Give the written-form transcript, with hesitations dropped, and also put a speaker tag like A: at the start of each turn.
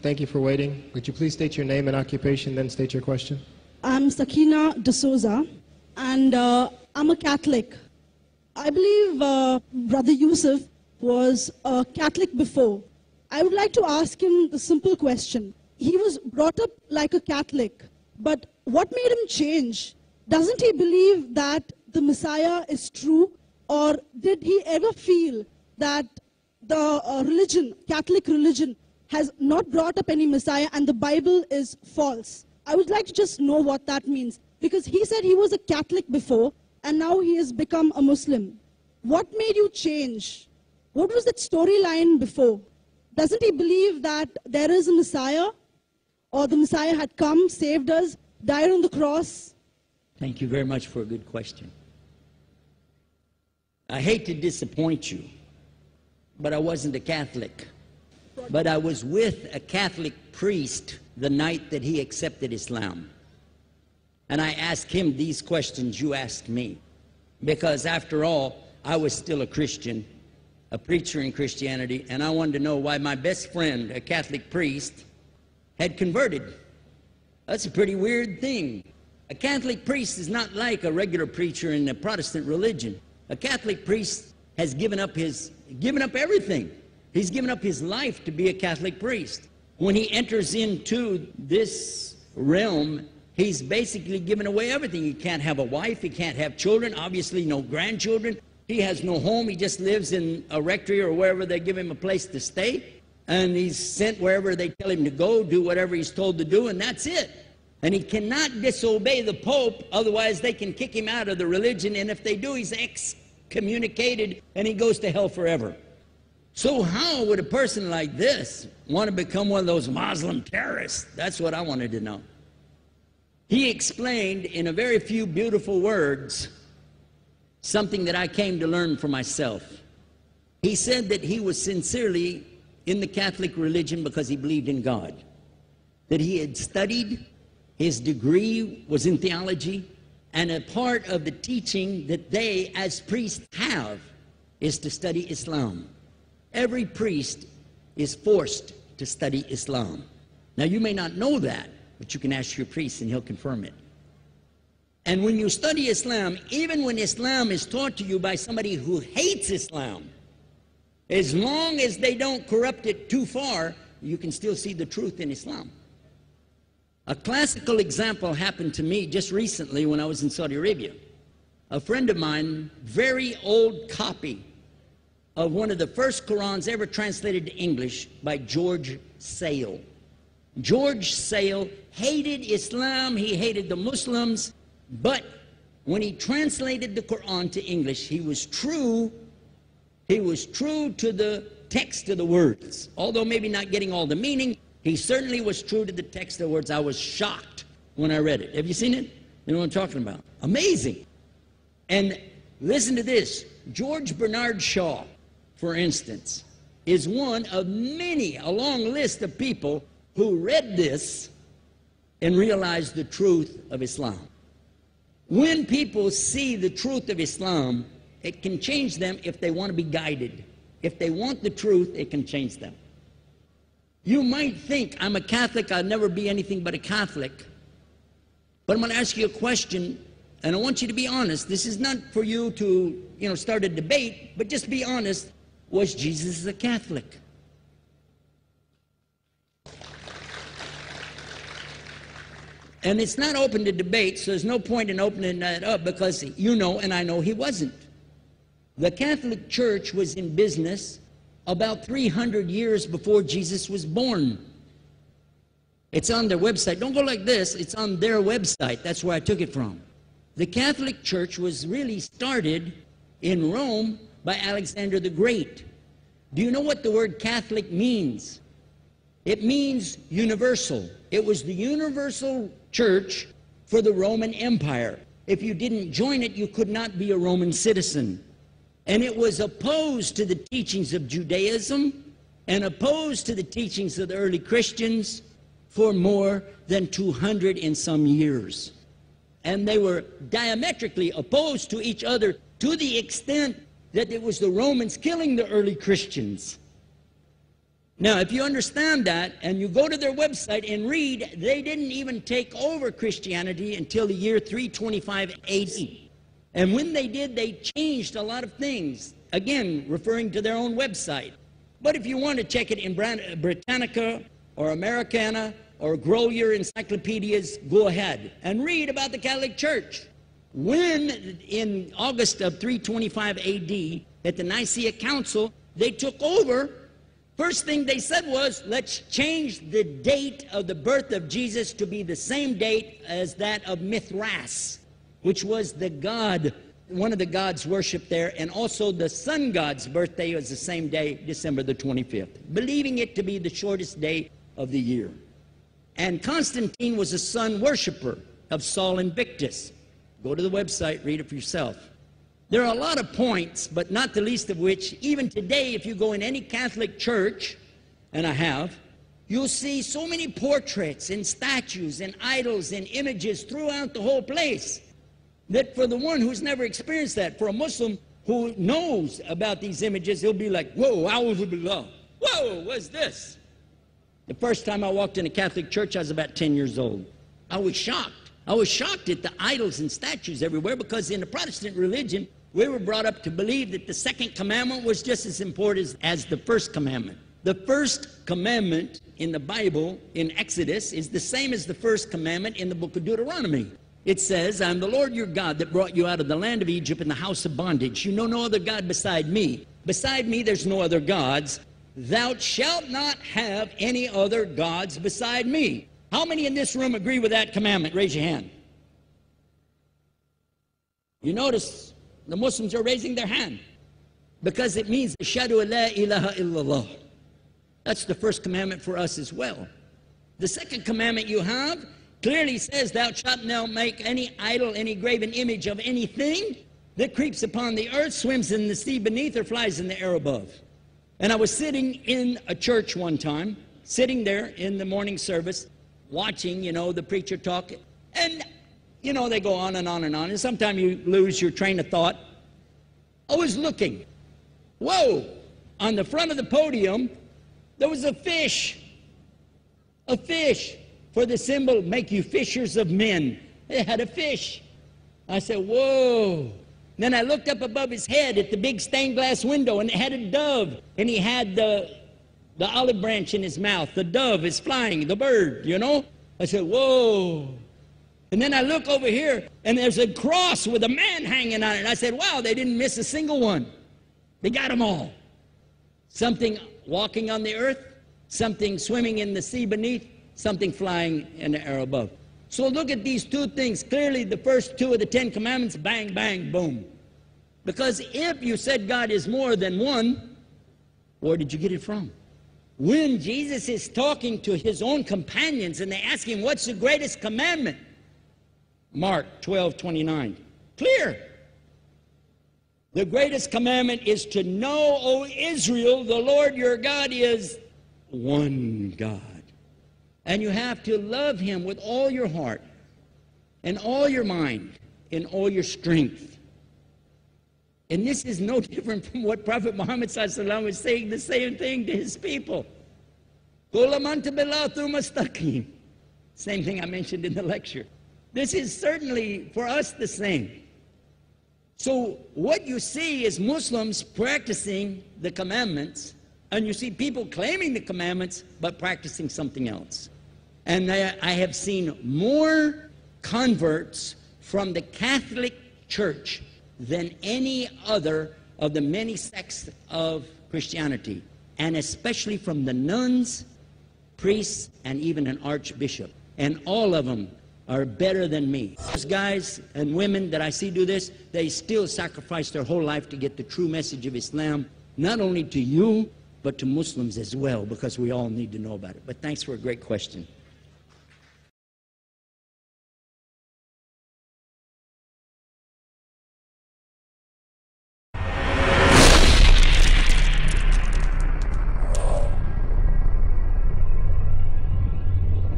A: Thank you for waiting. Would you please state your name and occupation, then state your question?
B: I'm Sakina D'Souza, and I'm a Catholic. I believe Brother Yusuf was a Catholic before. I would like to ask him the simple question. He was brought up like a Catholic, but what made him change? Doesn't he believe that the Messiah is true, or did he ever feel that the religion, Catholic religion, has not brought up any Messiah and the Bible is false? I would like to just know what that means, because he said he was a Catholic before and now he has become a Muslim. What made you change? What was that storyline before? Doesn't he believe that there is a Messiah, or the Messiah had come, saved us, died on the cross?
C: Thank you very much for a good question. I hate to disappoint you, but I wasn't a Catholic. But I was with a Catholic priest the night that he accepted Islam. And I asked him these questions you asked me. Because after all, I was still a Christian, a preacher in Christianity, and I wanted to know why my best friend, a Catholic priest, had converted. That's a pretty weird thing. A Catholic priest is not like a regular preacher in the Protestant religion. A Catholic priest has given up everything. He's given up his life to be a Catholic priest. When he enters into this realm, he's basically given away everything. He can't have a wife, he can't have children, obviously no grandchildren. He has no home, he just lives in a rectory or wherever they give him a place to stay. And he's sent wherever they tell him to go, do whatever he's told to do, and that's it. And he cannot disobey the Pope, otherwise they can kick him out of the religion, and if they do, he's excommunicated and he goes to hell forever. So how would a person like this want to become one of those Muslim terrorists? That's what I wanted to know. He explained in a very few beautiful words something that I came to learn for myself. He said that he was sincerely in the Catholic religion because he believed in God, that he had studied, his degree was in theology, and a part of the teaching that they as priests have is to study Islam. Every priest is forced to study Islam. Now you may not know that, but you can ask your priest and he'll confirm it. And when you study Islam, even when Islam is taught to you by somebody who hates Islam, as long as they don't corrupt it too far, you can still see the truth in Islam. A classical example happened to me just recently when I was in Saudi Arabia. A friend of mine, very old copy of one of the first Qurans ever translated to English by George Sale. George Sale hated Islam, he hated the Muslims, but when he translated the Quran to English, he was true to the text of the words. Although maybe not getting all the meaning, he certainly was true to the text of the words. I was shocked when I read it. Have you seen it? You know what I'm talking about? Amazing. And listen to this. George Bernard Shaw, for instance, is one of many, a long list of people who read this and realized the truth of Islam. When people see the truth of Islam, it can change them if they want to be guided. If they want the truth, it can change them. You might think, I'm a Catholic, I'll never be anything but a Catholic. But I'm going to ask you a question, and I want you to be honest. This is not for you to, start a debate, but just be honest. Was Jesus a Catholic? And it's not open to debate, so there's no point in opening that up, because you know and I know he wasn't. The Catholic Church was in business about 300 years before Jesus was born. It's on their website. Don't go like this. It's on their website. That's where I took it from. The Catholic Church was really started in Rome by Alexander the Great. Do you know what the word Catholic means? It means universal. It was the universal church for the Roman Empire. If you didn't join it, you could not be a Roman citizen. And it was opposed to the teachings of Judaism and opposed to the teachings of the early Christians for more than 200 and some years. And they were diametrically opposed to each other to the extent that it was the Romans killing the early Christians. Now, if you understand that, and you go to their website and read, they didn't even take over Christianity until the year 325 AD. And when they did, they changed a lot of things, again, referring to their own website. But if you want to check it in Britannica or Americana or Grolier encyclopedias, go ahead and read about the Catholic Church. When, in August of 325 AD, at the Nicaea Council, they took over, first thing they said was, let's change the date of the birth of Jesus to be the same date as that of Mithras, which was the god, one of the gods worshipped there, and also the sun god's birthday was the same day, December the 25th, believing it to be the shortest day of the year. And Constantine was a sun worshiper of Sol Invictus. Go to the website, read it for yourself. There are a lot of points, but not the least of which, even today, if you go in any Catholic church, and I have, you'll see so many portraits and statues and idols and images throughout the whole place, that for the one who's never experienced that, for a Muslim who knows about these images, he'll be like, whoa, a'udhu billah. Whoa, what's this? The first time I walked in a Catholic church, I was about 10 years old. I was shocked. I was shocked at the idols and statues everywhere, because in the Protestant religion, we were brought up to believe that the second commandment was just as important as the first commandment. The first commandment in the Bible, in Exodus, is the same as the first commandment in the book of Deuteronomy. It says, I am the Lord your God that brought you out of the land of Egypt in the house of bondage. You know no other God beside me. Beside me there's no other gods. Thou shalt not have any other gods beside me. How many in this room agree with that commandment? Raise your hand. You notice the Muslims are raising their hand, because it means Ashhadu an la ilaha illallah. That's the first commandment for us as well. The second commandment you have clearly says, thou shalt not make any idol, any graven image of anything that creeps upon the earth, swims in the sea beneath, or flies in the air above. And I was sitting in a church one time, sitting there in the morning service, watching, the preacher talk, and, they go on and on and on, and sometimes you lose your train of thought. I was looking. Whoa! On the front of the podium, there was a fish. A fish. For the symbol, make you fishers of men. It had a fish. I said, whoa. Then I looked up above his head at the big stained glass window, and it had a dove, and he had the olive branch in his mouth. The dove is flying, the bird, I said, whoa. And then I look over here, and there's a cross with a man hanging on it. I said, wow, they didn't miss a single one. They got them all. Something walking on the earth, something swimming in the sea beneath, something flying in the air above. So look at these two things. Clearly, the first two of the 10 commandments, bang, bang, boom. Because if you said God is more than one, where did you get it from? When Jesus is talking to his own companions and they ask him, what's the greatest commandment? Mark 12:29. Clear. The greatest commandment is to know, O Israel, the Lord your God is one God. And you have to love him with all your heart and all your mind and all your strength. And this is no different from what Prophet Muhammad ﷺ was saying, the same thing to his people. Same thing I mentioned in the lecture. This is certainly for us the same. So what you see is Muslims practicing the commandments, and you see people claiming the commandments but practicing something else. And I have seen more converts from the Catholic Church than any other of the many sects of Christianity, and especially from the nuns, priests, and even an archbishop. And all of them are better than me. Those guys and women that I see do this, they still sacrifice their whole life to get the true message of Islam, not only to you, but to Muslims as well, because we all need to know about it. But thanks for a great question.